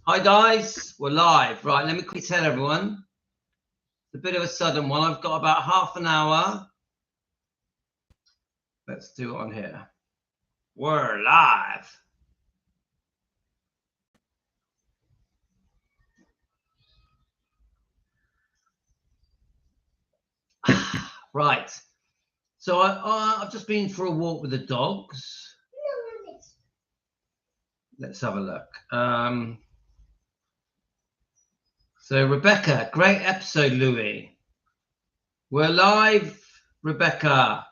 Hi guys, we're live. Right, let me quickly tell everyone. It's a bit of a sudden one. I've got about half an hour. Let's do it on here. We're live. Right. So I've just been for a walk with the dogs. Let's have a look. So Rebecca, great episode, Louis. We're live, Rebecca.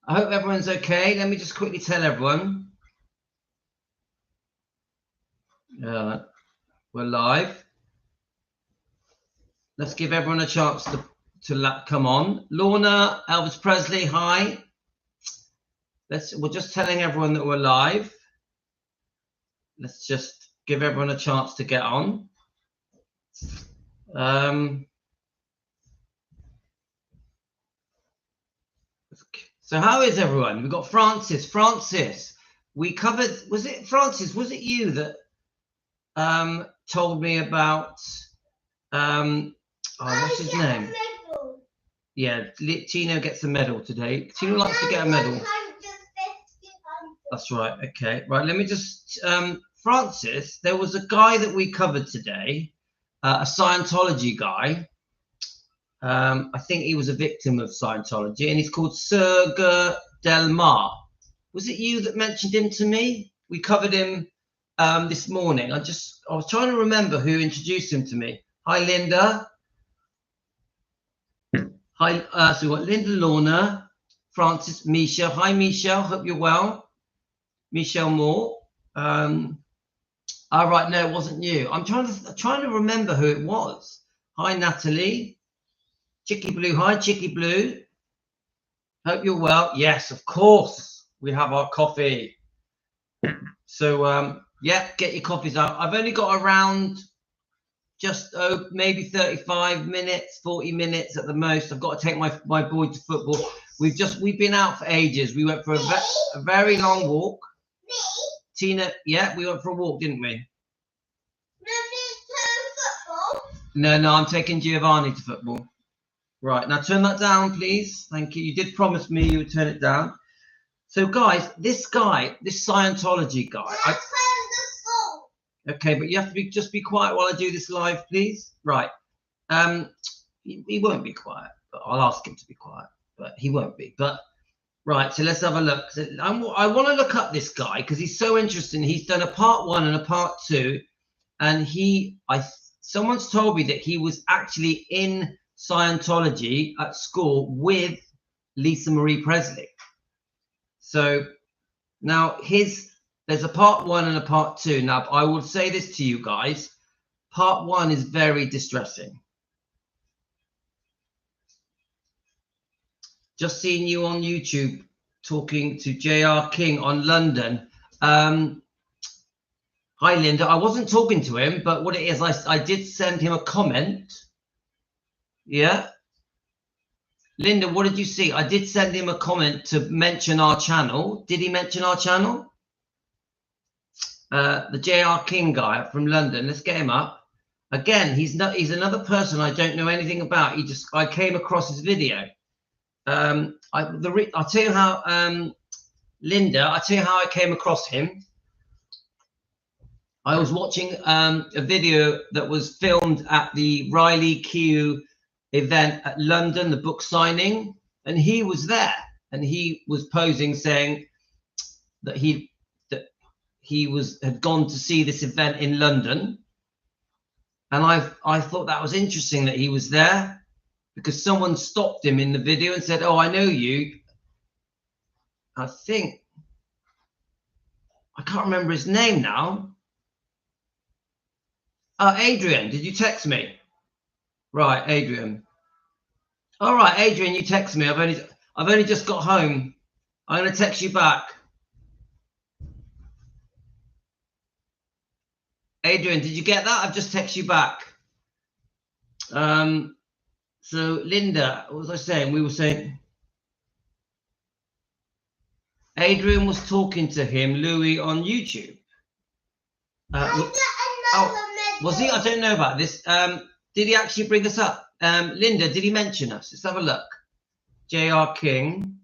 I hope everyone's okay. Let me just quickly tell everyone. We're live. Let's give everyone a chance to come on. Lorna, Elvis Presley, hi. We're just telling everyone that we're live. Let's just give everyone a chance to get on. So how is everyone? We've got Francis. Francis, we covered, was it Francis? Was it you that told me about what's his name? Yeah, Tino gets a medal today. Tino likes to get a medal. That's right. Okay. Right. Let me just, Francis, there was a guy that we covered today, a Scientology guy. I think he was a victim of Scientology, and he's called Serge Del Mar. Was it you that mentioned him to me? We covered him this morning. I was trying to remember who introduced him to me. Hi, Linda. Hi, so we've got Linda, Lorna, Francis, Misha. Hi, Michelle. Hope you're well. Michelle Moore. All right, no, it wasn't you. I'm trying to remember who it was. Hi, Natalie. Chicky Blue. Hi, Chicky Blue. Hope you're well. Yes, of course. We have our coffee. So, yeah, get your coffees out. I've only got around just maybe 35 minutes, 40 minutes at the most. I've got to take my boy to football. We've been out for ages. We went for a very long walk. Me? Tina, yeah, we went for a walk, didn't we? No, I'm taking Giovanni to football. Right, now turn that down, please. Thank you. You did promise me you would turn it down. So, guys, this Scientology guy. Okay, but you have to just be quiet while I do this live, please. Right. He won't be quiet, but I'll ask him to be quiet, but he won't be. But right, so let's have a look. So I want to look up this guy because he's so interesting. He's done a part 1 and a part 2, and someone's told me that he was actually in Scientology at school with Lisa Marie Presley. So now there's a part 1 and a part 2. Now I will say this to you guys. Part 1 is very distressing. Just seeing you on YouTube talking to JR King on London. Hi, Linda. I wasn't talking to him, but what it is, I did send him a comment. Yeah. Linda, what did you see? I did send him a comment to mention our channel. Did he mention our channel? The JR King guy from London. Let's get him up. Again, he's another person I don't know anything about. I came across his video. I'll tell you how, Linda, I'll tell you how I came across him. I was watching a video that was filmed at the Riley Keough event at London, the book signing, and he was there, and he was posing saying that he had gone to see this event in London, and I thought that was interesting that he was there, because someone stopped him in the video and said, "Oh, I know you." I can't remember his name now. Adrian, did you text me? Right, Adrian. All right, Adrian, you text me. I've only just got home. I'm going to text you back. Adrian, did you get that? I've just texted you back. So Linda, what was I saying? We were saying. Adrian was talking to him, Louis, on YouTube. Was he? I don't know about this. Did he actually bring us up? Linda, did he mention us? Let's have a look. J.R. King.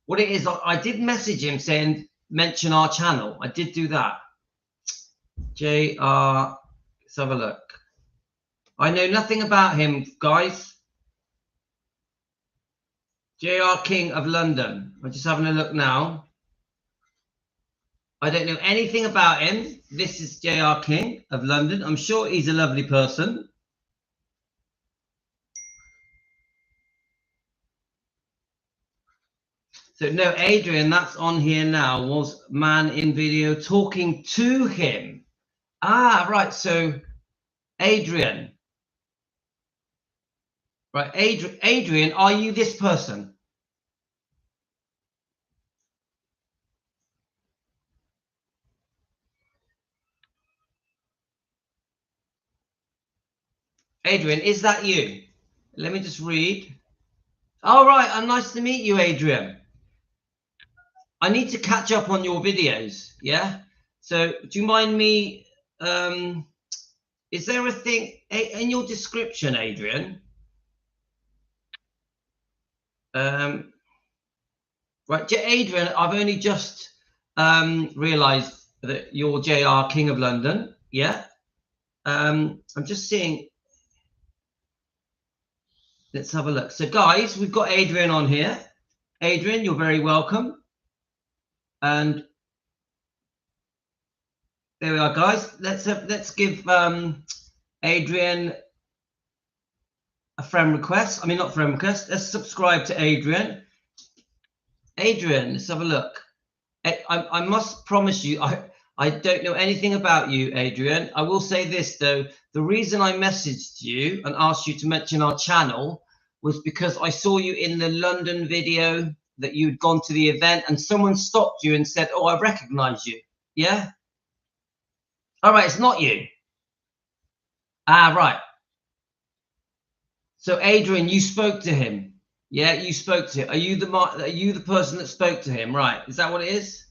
What it is, I did message him saying, mention our channel. I did do that. J.R. Let's have a look. I know nothing about him, guys. J.R. King of London. I'm just having a look now. I don't know anything about him. This is J.R. King of London. I'm sure he's a lovely person. So no, Adrian, that's on here now, was man in video talking to him. Ah, right. So Adrian. Right, Adrian, are you this person? Adrian, is that you? Let me just read. All right, nice to meet you, Adrian. I need to catch up on your videos, yeah? So do you mind me, is there a thing in your description, Adrian? Right, Adrian, I've only just realized that you're JR King of London, yeah? I'm just seeing. Let's have a look. So guys, we've got Adrian on here. Adrian, you're very welcome. And there we are, guys. Let's give Adrian a friend request. I mean, not friend request. Let's subscribe to Adrian. Adrian, let's have a look. I must promise you, I don't know anything about you, Adrian. I will say this, though. The reason I messaged you and asked you to mention our channel was because I saw you in the London video that you'd gone to the event and someone stopped you and said, oh, I recognize you. Yeah? All right, it's not you. Ah, right. So, Adrian, you spoke to him. Yeah, you spoke to him. Are you the person that spoke to him? Right. Is that what it is?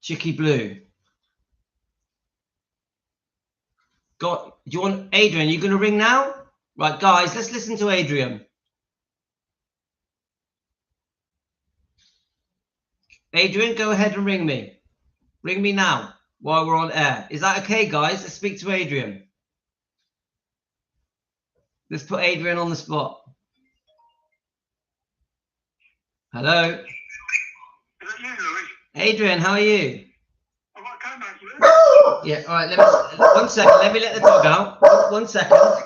Chicky Blue. Do you want Adrian? You going to ring now? Right, guys, let's listen to Adrian. Adrian, go ahead and ring me. Ring me now while we're on air. Is that okay, guys? Let's speak to Adrian. Let's put Adrian on the spot. Hello. Is that you, Louis? Adrian, how are you? I'm okay, mate. Yeah, all right. 1 second. Let me let the dog out. One second. Right.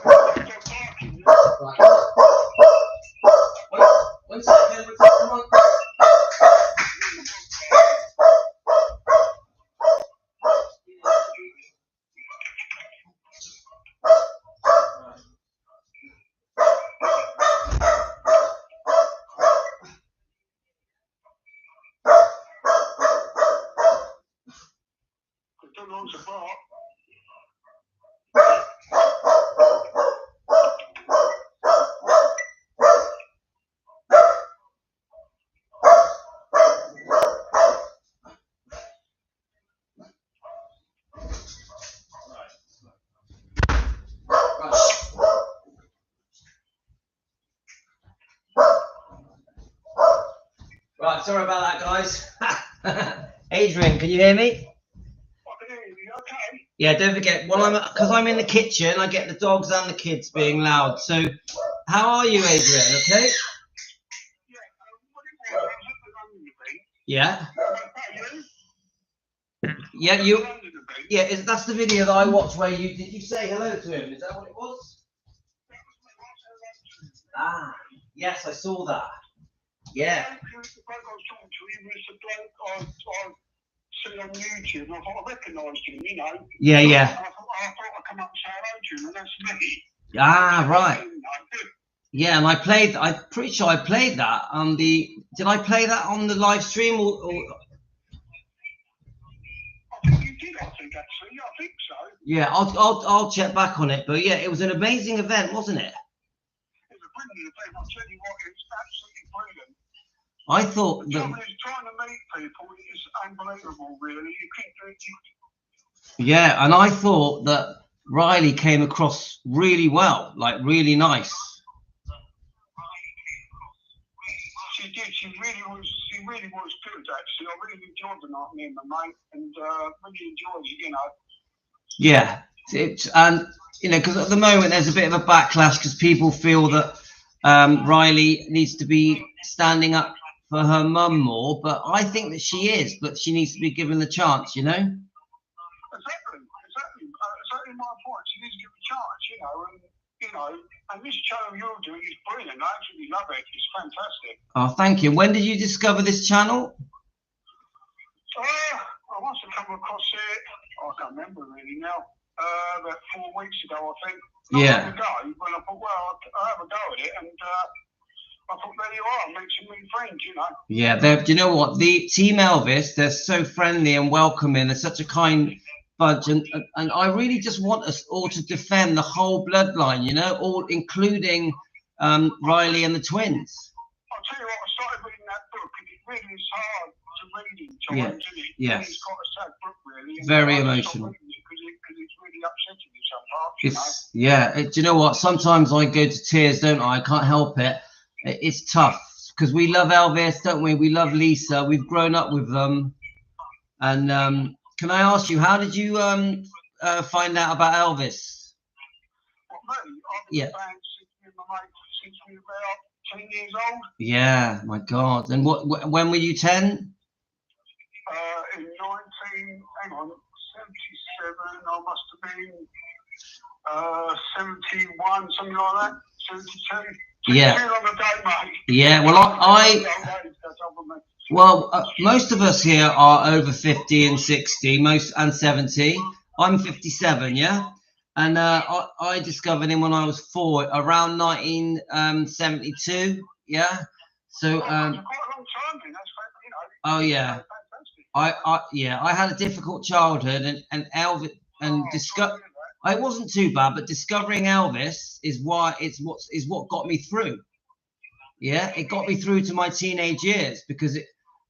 1 second. Come on. Right, sorry about that, guys. Adrian, can you hear me? I can hear you. Okay. Yeah, don't forget, because I'm in the kitchen, I get the dogs and the kids being loud. So, how are you, Adrian? Okay. Yeah. Yeah, you. Yeah, that's the video that I watched where you did you say hello to him? Is that what it was? Ah, yes, I saw that. Yeah. On YouTube, I thought I recognised him, you know. Yeah, yeah. I thought I'd come up and say hello to him, and that's me. Ah, right. Yeah, and I'm pretty sure I played that on the. Did I play that on the live stream or... I think you did. I think actually. I think so. Yeah, I'll check back on it. But yeah, it was an amazing event, wasn't it? It was a brilliant event. I'll tell you what, it was absolutely brilliant. I thought the trouble is trying to meet people is unbelievable, really. You keep doing it. Yeah, and I thought that Riley came across really well, like really nice. She did. She really was good, actually. I really enjoyed the night, me and my mate, and really enjoyed it, you know. Yeah, and you know, because at the moment there's a bit of a backlash because people feel that Riley needs to be standing up for her mum more, but I think that she is, but she needs to be given the chance, you know. Exactly my point. She needs to give a chance, you know, and this channel you're doing is brilliant. I absolutely love it. It's fantastic. Oh, thank you. When did you discover this channel? I must have come across it, I can't remember really now, about 4 weeks ago, I think. Yeah. Ago, when I thought, well, I'll have a go at it, and I thought, there you are, make some new friends, you know. Yeah, do you know what? The Team Elvis, they're so friendly and welcoming. They're such a kind bunch, and I really just want us all to defend the whole bloodline, you know, all including Riley and the twins. I'll tell you what, I started reading that book, and it really is hard to read in times, isn't it? Yes. It's quite a sad book, really. Very emotional. Because it's really upsetting in some parts, you know? Yeah, do you know what? Sometimes I go to tears, don't I? I can't help it. It's tough because we love Elvis, don't we? We love Lisa. We've grown up with them. And can I ask you, how did you find out about Elvis? Well, me, I've been a fan since we were about 10 years old. Yeah, my God. And when were you 10? In 77, I must have been 71, something like that, 72. Yeah. On the day, mate. Yeah, well, most of us here are over 50 and 60, and 70. I'm 57, yeah? And I discovered him when I was 4, around 1972, yeah? So, quite a long time, then. That's, you know. Oh, yeah. I had a difficult childhood, and Elvis, and it wasn't too bad, but discovering Elvis is what got me through. Yeah, it got me through to my teenage years because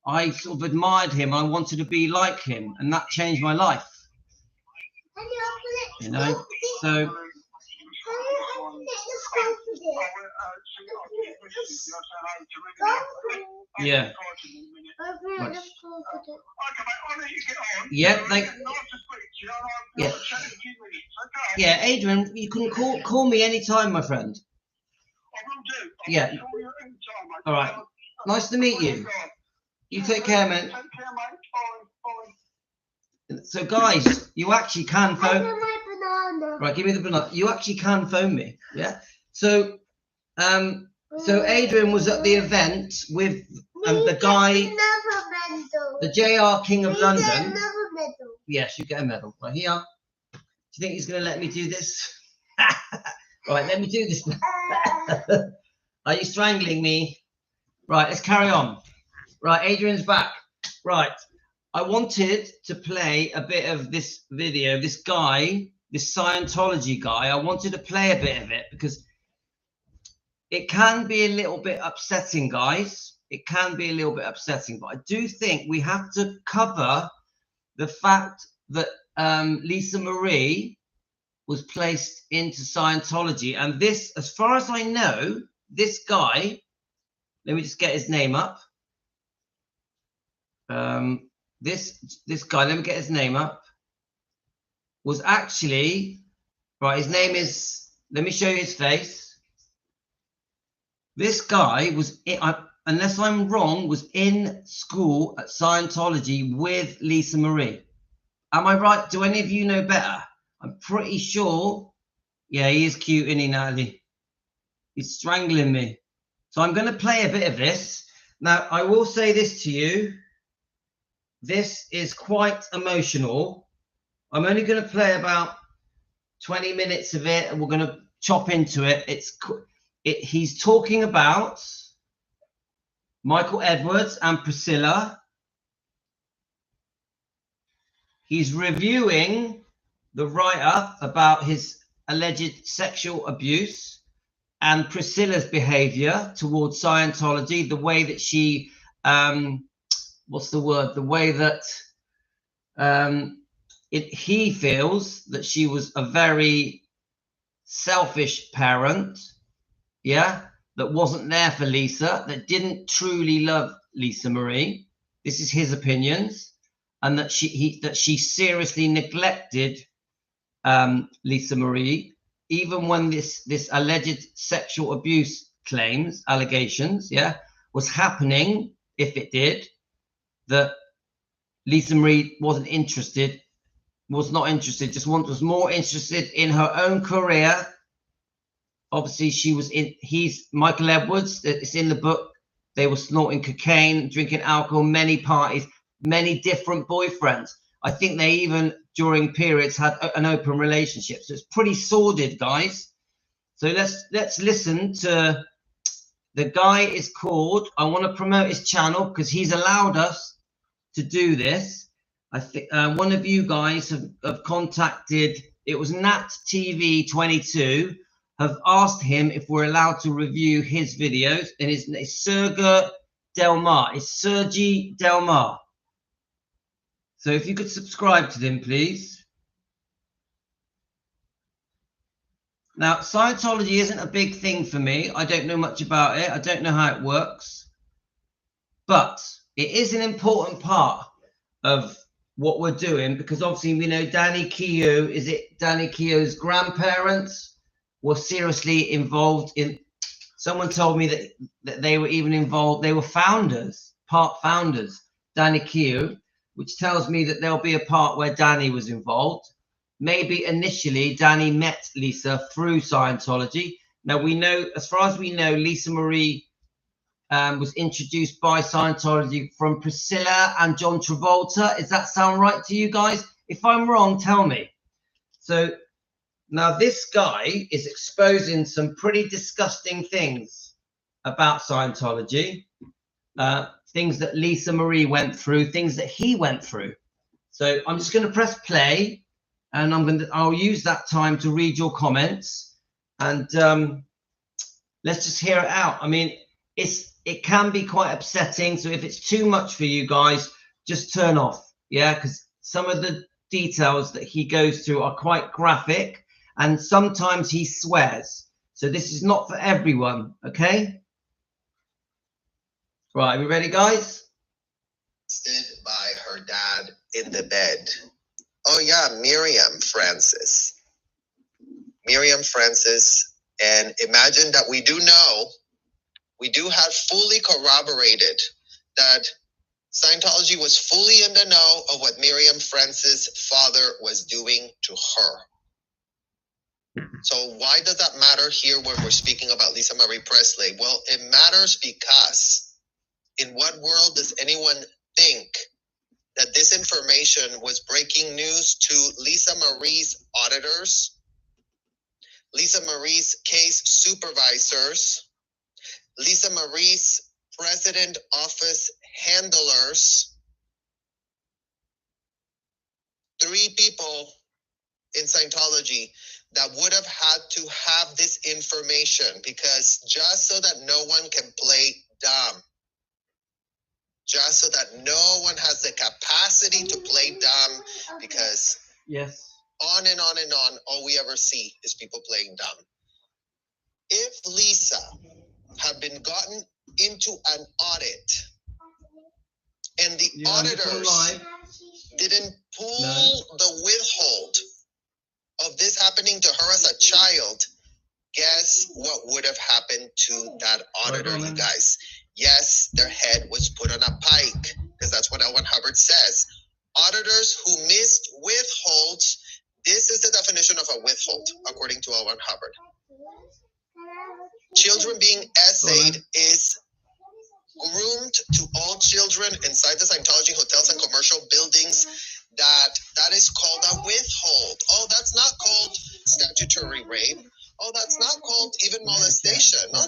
I sort of admired him. I wanted to be like him, and that changed my life. You know, so. Yeah. Yeah, yeah, Adrian, you can call me anytime, my friend. I will do. Yeah. All right. Nice to meet you. You take care, man. Take care, mate. Bye. So, guys, you actually can phone. Right, give me the banana. You actually can phone me. Yeah. So, Adrian was at the event with the guy, the JR King of London. Yes, you get a medal. Right here. Do you think he's going to let me do this? Right, let me do this. Are you strangling me? Right, let's carry on. Right, Adrian's back. Right, I wanted to play a bit of this video. This guy, this Scientology guy, I wanted to play a bit of it because it can be a little bit upsetting, guys. It can be a little bit upsetting, but I do think we have to cover the fact that Lisa Marie was placed into Scientology. And this, as far as I know, this guy, let me just get his name up. This guy, let me get his name up, was actually, right, his name is, let me show you his face. This guy was, unless I'm wrong, was in school at Scientology with Lisa Marie. Am I right? Do any of you know better? I'm pretty sure. Yeah, he is cute, isn't he, Natalie? He's strangling me. So I'm going to play a bit of this. Now, I will say this to you. This is quite emotional. I'm only going to play about 20 minutes of it, and we're going to chop into it. He's talking about Michael Edwards and Priscilla. he's reviewing the write-up about his alleged sexual abuse and Priscilla's behavior towards Scientology, the way that she, what's the word? The way that he feels that she was a very selfish parent, yeah, that wasn't there for Lisa, that didn't truly love Lisa Marie. This is his opinions, and that she seriously neglected Lisa Marie, even when this alleged sexual abuse allegations, yeah, was happening. If it did, that Lisa Marie was not interested, was more interested in her own career. Obviously, she was Michael Edwards, it's in the book, they were snorting cocaine, drinking alcohol, many parties, many different boyfriends. I think they even, during periods, had an open relationship. So it's pretty sordid, guys. So let's listen to, the guy is called, I want to promote his channel because he's allowed us to do this. I think one of you guys have contacted, it was Nat TV 22, have asked him if we're allowed to review his videos, and it's Sergey Delmar. It's Sergey Delmar. So if you could subscribe to them, please. Now, Scientology isn't a big thing for me. I don't know much about it. I don't know how it works. But it is an important part of what we're doing, because obviously we know Danny Keogh's grandparents were seriously involved in, someone told me that they were even involved, they were part founders, Danny Keogh, which tells me that there'll be a part where Danny was involved. Maybe initially Danny met Lisa through Scientology. Now we know, as far as we know, Lisa Marie was introduced by Scientology from Priscilla and John Travolta. Does that sound right to you guys? If I'm wrong, tell me. So now this guy is exposing some pretty disgusting things about Scientology, things that Lisa Marie went through, things that he went through. So I'm just going to press play, and I'll use that time to read your comments, and let's just hear it out. I mean, it can be quite upsetting, so if it's too much for you guys, just turn off, yeah, because some of the details that he goes through are quite graphic, and sometimes he swears. So this is not for everyone, okay? Right, are we ready, guys? Stood by her dad in the bed. Oh yeah, Miriam Francis, and imagine that we do have fully corroborated that Scientology was fully in the know of what Miriam Francis' father was doing to her. So why does that matter here when we're speaking about Lisa Marie Presley? Well, it matters because in what world does anyone think that this information was breaking news to Lisa Marie's auditors, Lisa Marie's case supervisors, Lisa Marie's president office handlers, 3 people in Scientology that would have had to have this information, because just so that no one can play dumb, just so that no one has the capacity to play dumb, because yes, on and on and on, all we ever see is people playing dumb. If Lisa had been gotten into an audit and the auditors didn't pull the withhold of this happening to her as a child, guess what would have happened to that auditor, you guys? Yes, their head was put on a pike, because that's what L1 Hubbard says. Auditors who missed withholds, this is the definition of a withhold, according to L1 Hubbard. Children being essayed is groomed to all children inside the Scientology hotels and commercial buildings. That is called a withhold. Oh, that's not called statutory rape. Oh, that's not called even molestation. No.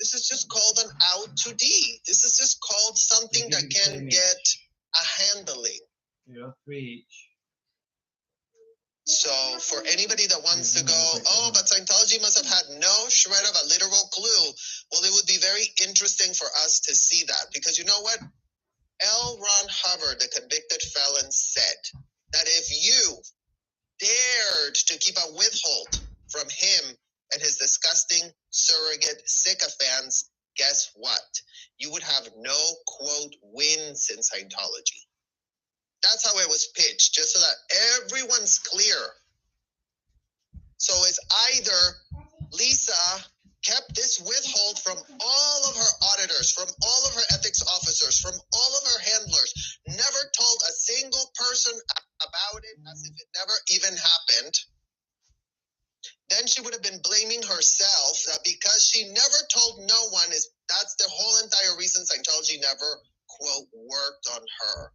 This is just called an out to D. This is just called something that can get a handling. Yeah, 3 each. So for anybody that wants to go, oh, but Scientology must have had no shred of a literal clue. Well, it would be very interesting for us to see that, because you know what? L. Ron Hubbard, the convicted felon, said that if you dared to keep a withhold from him and his disgusting surrogate sycophants, guess what? You would have no, quote, wins in Scientology. That's how it was pitched, just so that everyone's clear. So it's either Lisa kept this withhold from all of her auditors, from all of her ethics officers, from all of her handlers, never told a single person about it as if it never even happened. Then she would have been blaming herself that because she never told no one, that's the whole entire reason Scientology never, quote, worked on her.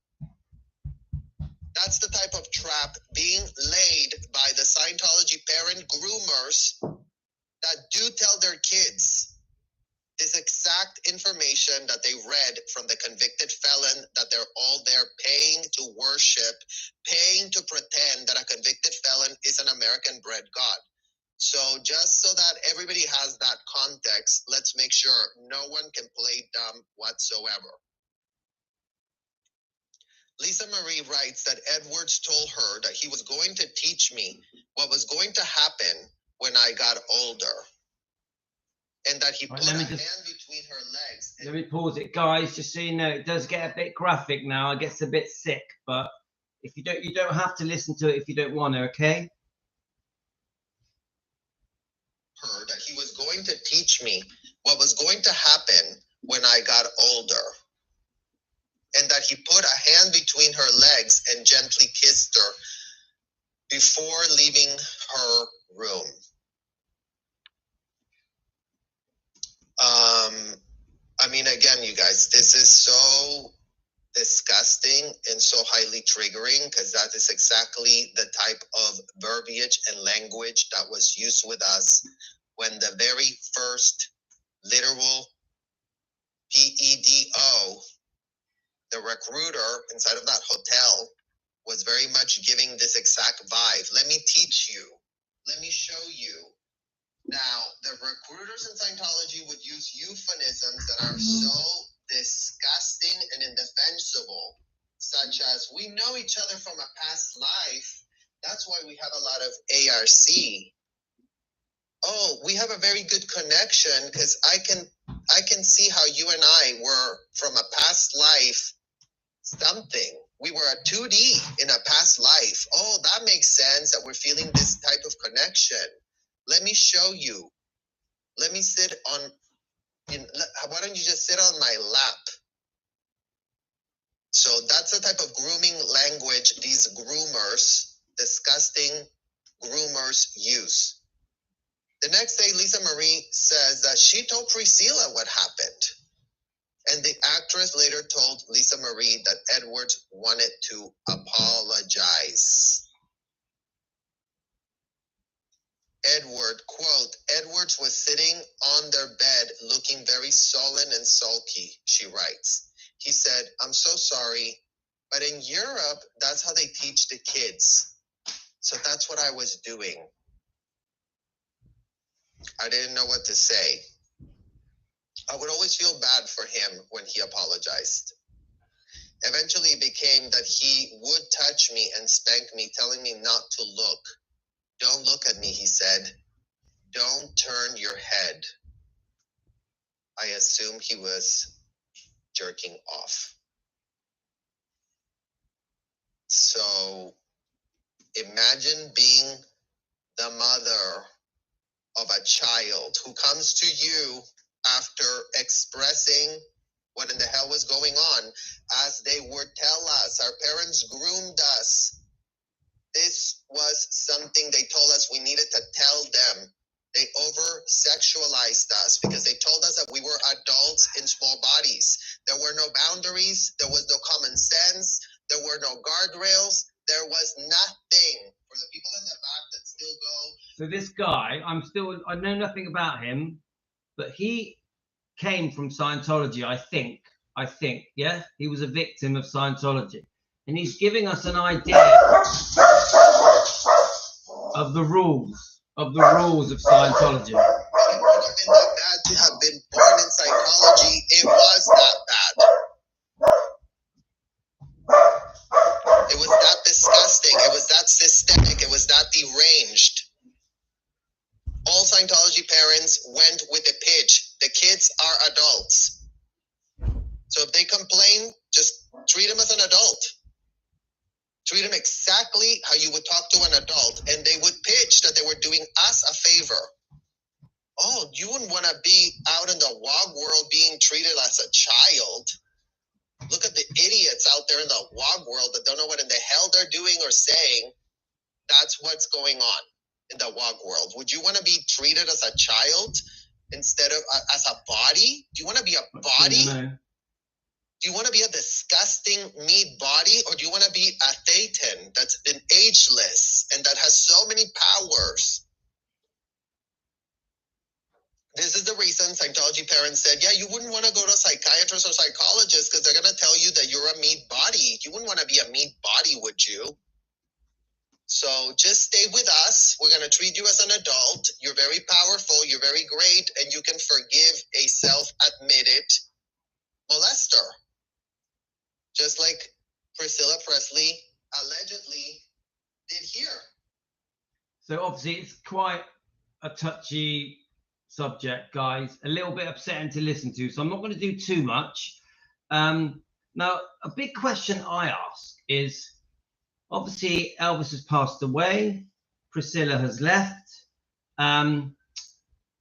That's the type of trap being laid by the Scientology parent groomers that do tell their kids this exact information that they read from the convicted felon, that they're all there paying to worship, paying to pretend that a convicted felon is an American-bred God. So just so that everybody has that context, let's make sure no one can play dumb whatsoever. Lisa Marie writes that Edwards told her that he was going to teach me what was going to happen when I got older. And that he put a hand between her legs. Let me pause it, guys, just so you know, it does get a bit graphic now. It gets a bit sick, but if you don't have to listen to it if you don't want to, okay? Her that he was going to teach me what was going to happen when I got older. And that he put a hand between her legs and gently kissed her before leaving her room. I mean, again, you guys, this is so disgusting and so highly triggering, because that is exactly the type of verbiage and language that was used with us when the very first literal PEDO, the recruiter inside of that hotel, was very much giving this exact vibe. Let me teach you. Let me show you. Now, the recruiters in Scientology would use euphemisms that are so disgusting and indefensible, such as, we know each other from a past life. That's why we have a lot of ARC. Oh, we have a very good connection because I can see how you and I were from a past life something. We were a 2D in a past life. Oh, that makes sense that we're feeling this type of connection. Let me show you. Let me sit on, why don't you just sit on my lap? So that's the type of grooming language these groomers, disgusting groomers, use. The next day, Lisa Marie says that she told Priscilla what happened. And the actress later told Lisa Marie that Edwards wanted to apologize. Edward, quote, Edwards was sitting on their bed looking very sullen and sulky, she writes. He said, I'm so sorry, but in Europe, that's how they teach the kids. So that's what I was doing. I didn't know what to say. I would always feel bad for him when he apologized. Eventually it became that he would touch me and spank me, telling me not to look. Don't look at me, he said. Don't turn your head. I assume he was jerking off. So imagine being the mother of a child who comes to you after expressing what in the hell was going on, as they would tell us. Our parents groomed us. This was something they told us we needed to tell them. They over-sexualized us because they told us that we were adults in small bodies. There were no boundaries. There was no common sense. There were no guardrails. There was nothing. For the people in the back that still go. So this guy, I know nothing about him, but he came from Scientology, I think, yeah? He was a victim of Scientology. And he's giving us an idea of the rules of Scientology. It would have been that bad to have been born in psychology. It was that bad. It was that disgusting. It was that systemic. It was that deranged. All Scientology parents went with the pitch. The kids are adults. So if they complain, just treat them as an adult. Treat them exactly how you would talk to an adult. And they would pitch that they were doing us a favor. Oh, you wouldn't want to be out in the WOG world being treated as a child. Look at the idiots out there in the WOG world that don't know what in the hell they're doing or saying. That's what's going on in the WOG world. Would you want to be treated as a child instead of as a body? Do you want to be a body? No. Do you want to be a disgusting meat body, or do you want to be a thetan that's been ageless and that has so many powers? This is the reason Scientology parents said, yeah, you wouldn't want to go to a psychiatrist or psychologist because they're going to tell you that you're a meat body. You wouldn't want to be a meat body, would you? So just stay with us. We're going to treat you as an adult. You're very powerful. You're very great. And you can forgive a self-admitted molester. Just like Priscilla Presley allegedly did here. So obviously it's quite a touchy subject, guys. A little bit upsetting to listen to. So I'm not going to do too much. Now, a big question I ask is, obviously Elvis has passed away. Priscilla has left.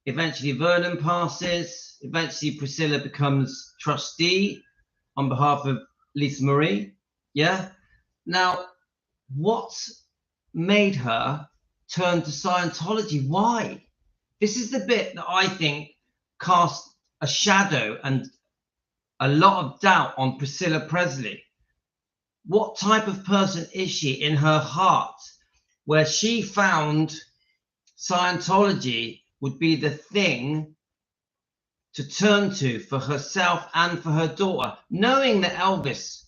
Eventually Vernon passes. Eventually Priscilla becomes trustee on behalf of Lisa Marie. Yeah. Now, what's made her turn to Scientology? Why? This is the bit that I think cast a shadow and a lot of doubt on Priscilla Presley. What type of person is she in her heart, where she found Scientology would be the thing to turn to for herself and for her daughter, knowing that Elvis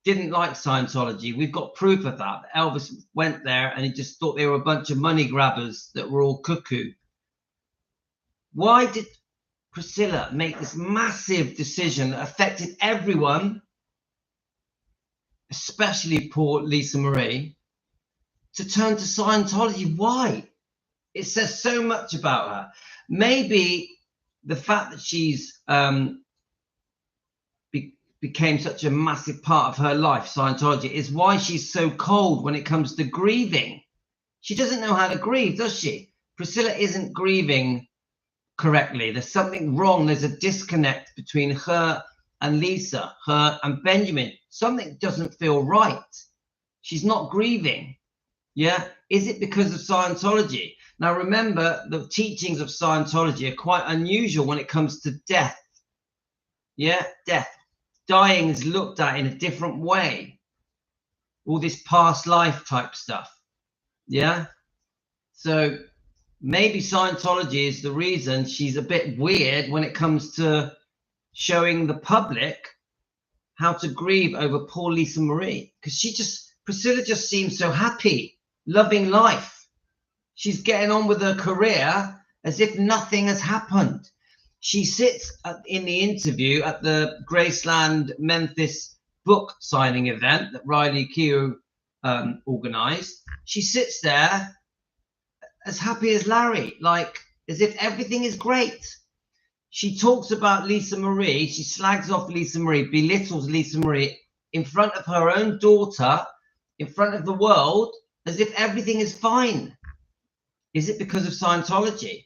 didn't like Scientology? We've got proof of that. Elvis went there and he just thought they were a bunch of money grabbers that were all cuckoo. Why did Priscilla make this massive decision that affected everyone, especially poor Lisa Marie, to turn to Scientology? Why? It says so much about her. Maybe the fact that she's became such a massive part of her life, Scientology, is why she's so cold when it comes to grieving. She doesn't know how to grieve, does she? Priscilla isn't grieving correctly. There's something wrong. There's a disconnect between her and Lisa, her and Benjamin. Something doesn't feel right. She's not grieving. Yeah. Is it because of Scientology? Now, remember, the teachings of Scientology are quite unusual when it comes to death. Yeah, death. Dying is looked at in a different way. All this past life type stuff. Yeah. So maybe Scientology is the reason she's a bit weird when it comes to showing the public how to grieve over poor Lisa Marie. Because Priscilla just seems so happy, loving life. She's getting on with her career as if nothing has happened. She sits in the interview at the Graceland Memphis book signing event that Riley Keough organized. She sits there as happy as Larry, like as if everything is great. She talks about Lisa Marie. She slags off Lisa Marie, belittles Lisa Marie in front of her own daughter, in front of the world, as if everything is fine. Is it because of Scientology?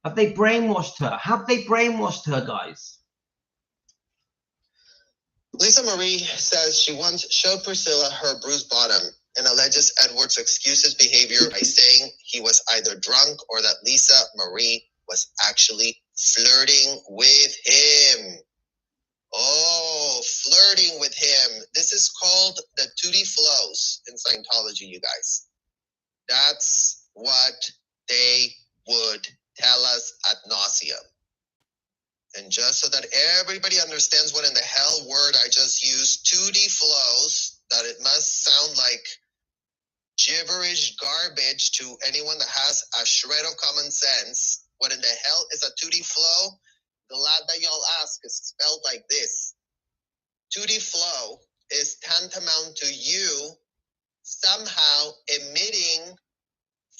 Have they brainwashed her? Have they brainwashed her, guys? Lisa Marie says she once showed Priscilla her bruised bottom and alleges Edward's excused his behavior by saying he was either drunk or that Lisa Marie was actually flirting with him. Oh, flirting with him. This is called the tutti flows in Scientology, you guys. That's what they would tell us ad nauseum. And just so that everybody understands what in the hell word I just used, 2D flows, that it must sound like gibberish garbage to anyone that has a shred of common sense. What in the hell is a 2D flow? Glad that y'all ask. It's spelled like this. 2D flow is tantamount to you somehow emitting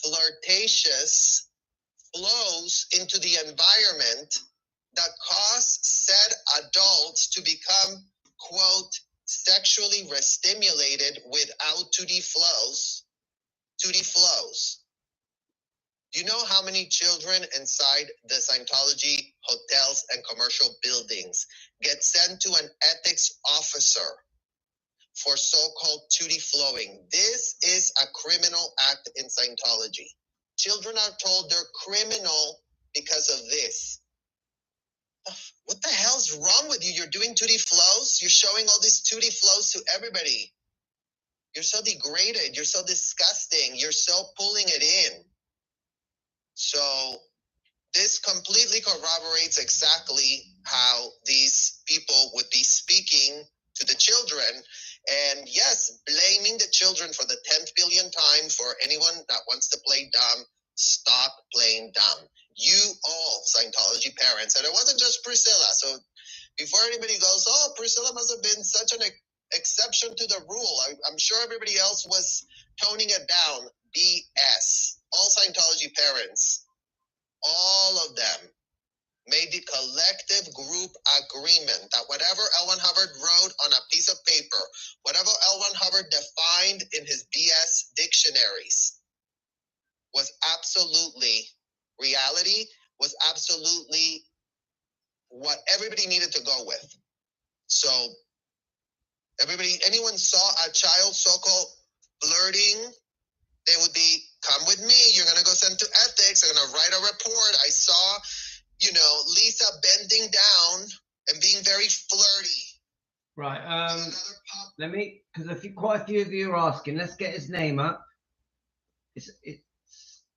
flirtatious flows into the environment that cause said adults to become, quote, sexually restimulated without 2D flows. 2D flows. Do you know how many children inside the Scientology hotels and commercial buildings get sent to an ethics officer for so-called 2D flowing? This is a criminal act in Scientology. Children are told they're criminal because of this. What the hell's wrong with you? You're doing 2D flows? You're showing all these 2D flows to everybody. You're so degraded. You're so disgusting. You're so pulling it in. So this completely corroborates exactly how these people would be speaking to the children. And yes, blaming the children for the 10th billion time for anyone that wants to play dumb. Stop playing dumb. You all Scientology parents, and it wasn't just Priscilla. So before anybody goes, oh, Priscilla must have been such an exception to the rule. I'm sure everybody else was toning it down. BS. All Scientology parents, all of them, made the collective group agreement that whatever L. Ron Hubbard wrote on a piece of paper, whatever L. Ron Hubbard defined in his BS dictionaries, was absolutely reality, was absolutely what everybody needed to go with. So everybody, anyone saw a child so-called flirting, they would be, come with me, you're going to go send to ethics, they're going to write a report. I saw, Lisa bending down and being very flirty. Right, let me, because quite a few of you are asking, let's get his name up. It's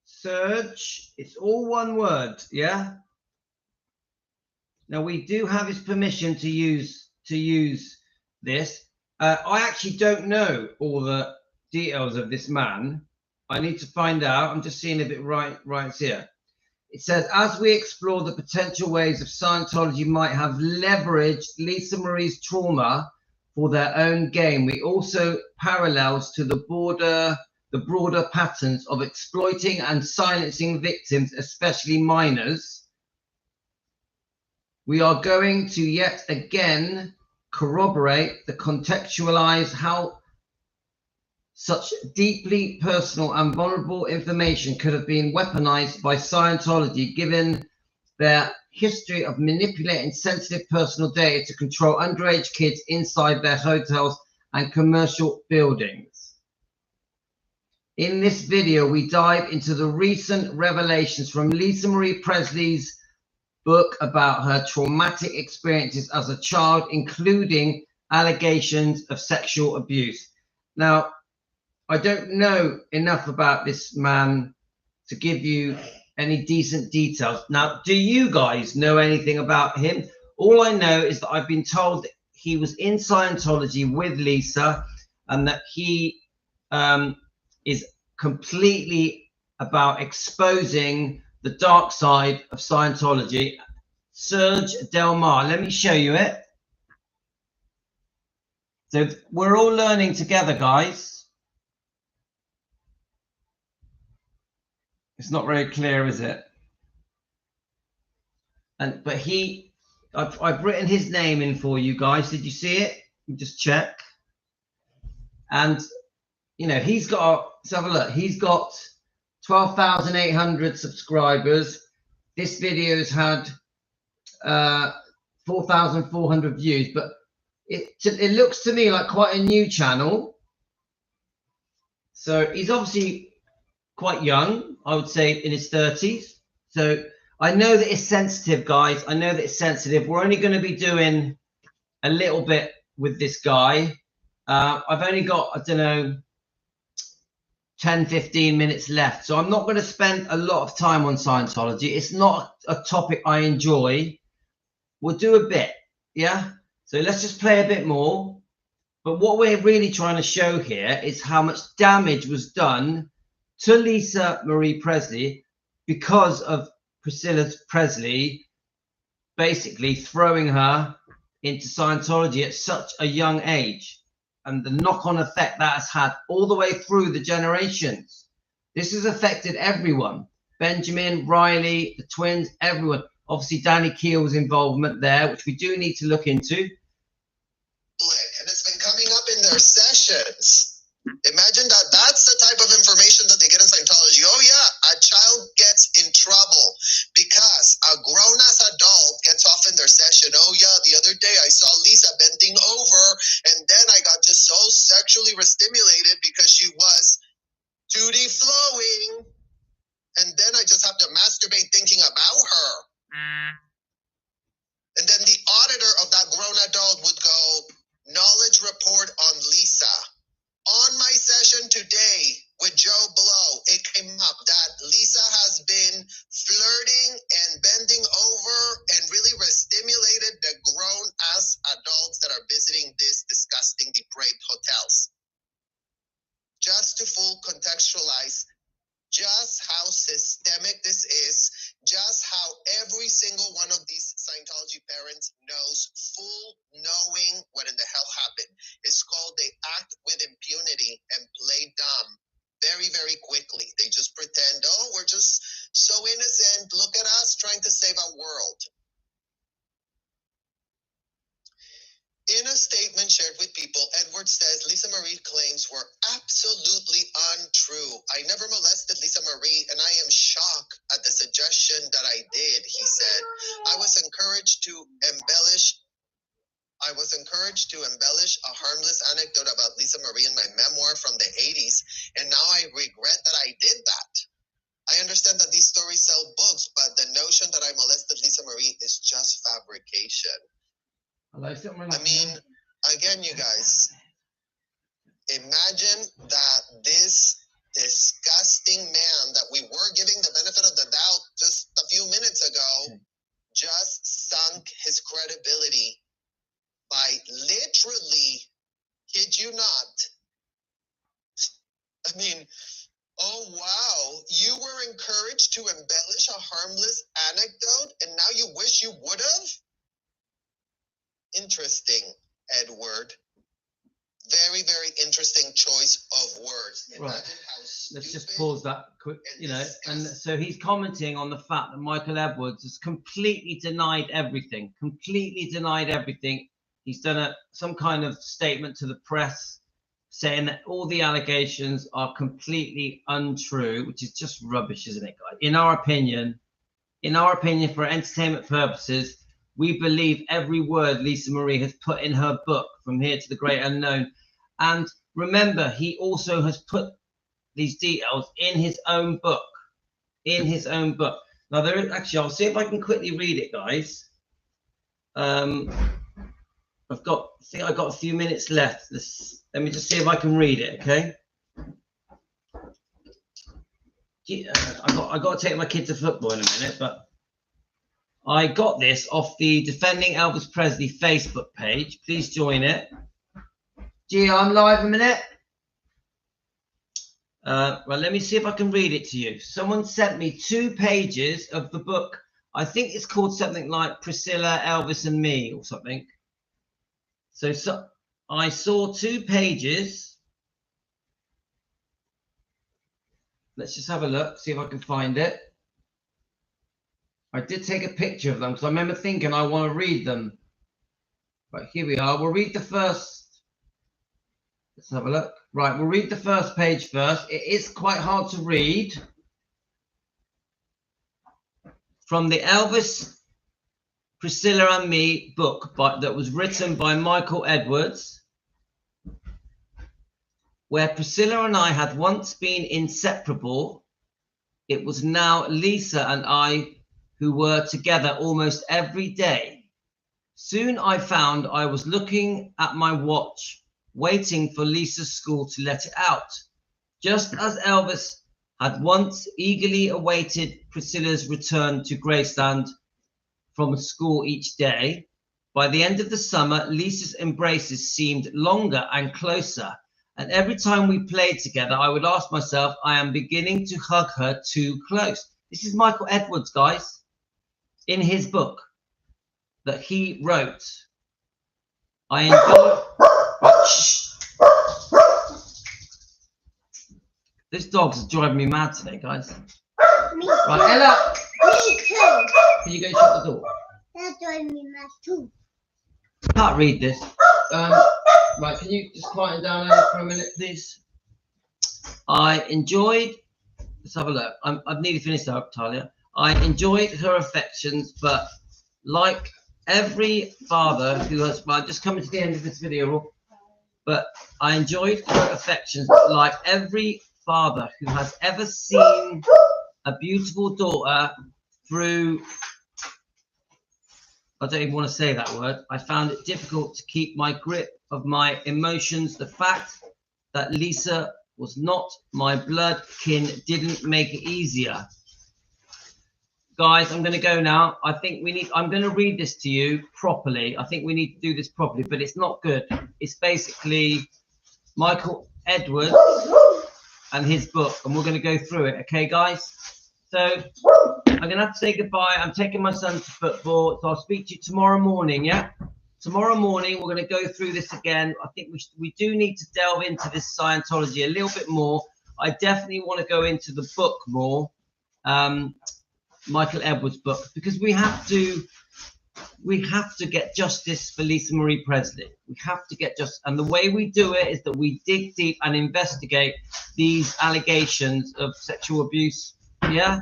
Serge, it's all one word, yeah? Now we do have his permission to use this. I actually don't know all the details of this man. I need to find out. I'm just seeing if it right here. It says, as we explore the potential ways of Scientology might have leveraged Lisa Marie's trauma for their own gain, we also parallels to the broader patterns of exploiting and silencing victims, especially minors. We are going to yet again corroborate the contextualize how such deeply personal and vulnerable information could have been weaponized by Scientology, given their history of manipulating sensitive personal data to control underage kids inside their hotels and commercial buildings. In this video, we dive into the recent revelations from Lisa Marie Presley's book about her traumatic experiences as a child, including allegations of sexual abuse. Now, I don't know enough about this man to give you any decent details. Now, do you guys know anything about him? All I know is that I've been told that he was in Scientology with Lisa and that he is completely about exposing the dark side of Scientology. Serge Delmar, let me show you it. So we're all learning together, guys. It's not very clear, is it? But I've written his name in for you guys. Did you see it? You just check. And he's got, let's have a look. He's got 12,800 subscribers. This video's had 4,400 views, but it looks to me like quite a new channel. So he's obviously quite young, I would say in his 30s. So I know that it's sensitive, guys. I know that it's sensitive. We're only going to be doing a little bit with this guy. I've only got, I don't know, 10, 15 minutes left. So I'm not going to spend a lot of time on Scientology. It's not a topic I enjoy. we'll do a bit, yeah? So let's just play a bit more. But what we're really trying to show here is how much damage was done to Lisa Marie Presley because of Priscilla Presley basically throwing her into Scientology at such a young age, and the knock-on effect that has had all the way through the generations. This has affected everyone. Benjamin, Riley, the twins, everyone. Obviously, Danny Keel's involvement there, which we do need to look into. And it's been coming up in their sessions. Imagine that. That's the type of information that they get in Scientology. Oh, yeah, a child gets in trouble because a grown-ass adult gets off in their session. Oh, yeah, the other day I saw Lisa bending over, and then I got just so sexually stimulated because she was duty flowing, and then I just have to masturbate thinking about her. And then the auditor of that grown adult would go, knowledge report on Lisa. On my session today with Joe Blow, it came up that Lisa has been flirting and bending over and really stimulated the grown-ass adults that are visiting these disgusting, depraved hotels. Just to full contextualize just how systemic this is, just how every single one of these Scientology parents knows, full knowing what in the hell happened. It's called they act with impunity and play dumb very, very quickly. They just pretend, oh, we're just so innocent. Look at us trying to save our world. In a statement shared with people, Edwards says Lisa Marie claims were absolutely untrue. I never molested Lisa Marie, and I am shocked at the suggestion that I did, he said. I was encouraged to embellish a harmless anecdote about Lisa Marie in my memoir from the 80s, and now I regret that I did that. I understand that these stories sell books, but the notion that I molested Lisa Marie is just fabrication. I mean, again, you guys, imagine that this disgusting man that we were giving the benefit of the doubt just a few minutes ago just sunk his credibility by literally, kid you not, I mean, oh wow, you were encouraged to embellish a harmless anecdote and now you wish you would have? Interesting, Edward. Very, very interesting choice of words. Right. Let's just pause that quick, you know. And so he's commenting on the fact that Michael Edwards has completely denied everything. He's done some kind of statement to the press saying that all the allegations are completely untrue, which is just rubbish, isn't it, guys? In our opinion, for entertainment purposes, we believe every word Lisa Marie has put in her book, From Here to the Great Unknown. And remember, he also has put these details in his own book. Now, there is actually, I'll see if I can quickly read it, guys. I think I've got a few minutes left. Let me just see if I can read it, okay? I got to take my kids to football in a minute, but I got this off the Defending Elvis Presley Facebook page. Please join it. Gee, I'm live a minute. Well, let me see if I can read it to you. Someone sent me 2 pages of the book. I think it's called something like Priscilla, Elvis and Me or something. So I saw 2 pages. Let's just have a look, see if I can find it. I did take a picture of them because I remember thinking I want to read them. Right, here we are. We'll read the first. Let's have a look. Right, we'll read the first page first. It is quite hard to read. From the Elvis, Priscilla and Me book that was written by Michael Edwards, where Priscilla and I had once been inseparable, it was now Lisa and I who were together almost every day. Soon I found I was looking at my watch, waiting for Lisa's school to let it out, just as Elvis had once eagerly awaited Priscilla's return to Graceland from school each day. By the end of the summer, Lisa's embraces seemed longer and closer. And every time we played together, I would ask myself, I am beginning to hug her too close. This is Michael Edwards, guys, in his book that he wrote. I enjoy... This dog's driving me mad today, guys. Me Right, Ella. Me too. Can you go shut the door? That's driving me mad too. Can't read this. Right, can you just quieten down Ella for a minute, please? I enjoyed... Let's have a look. I've nearly finished up, Talia. I enjoyed her affections, but like every father who has... Well, I'm just coming to the end of this video, but I enjoyed her affections, but like every father who has ever seen a beautiful daughter through... I don't even want to say that word. I found it difficult to keep my grip of my emotions. The fact that Lisa was not my blood kin didn't make it easier. Guys, I'm going to go now. I think we need... I'm going to read this to you properly. I think we need to do this properly, but it's not good. It's basically Michael Edwards and his book, and we're going to go through it. Okay, guys? So I'm going to have to say goodbye. I'm taking my son to football, so I'll speak to you tomorrow morning, yeah? Tomorrow morning, we're going to go through this again. I think we do need to delve into this Scientology a little bit more. I definitely want to go into the book more, Michael Edwards' book, because we have to get justice for Lisa Marie Presley. We have to get justice. And the way we do it is that we dig deep and investigate these allegations of sexual abuse, yeah,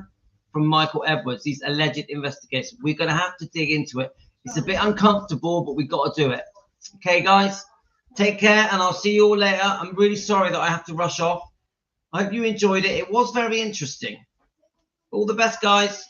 from Michael Edwards, these alleged investigations. We're going to have to dig into it. It's a bit uncomfortable, but we've got to do it. Okay, guys? Take care, and I'll see you all later. I'm really sorry that I have to rush off. I hope you enjoyed it. It was very interesting. All the best, guys.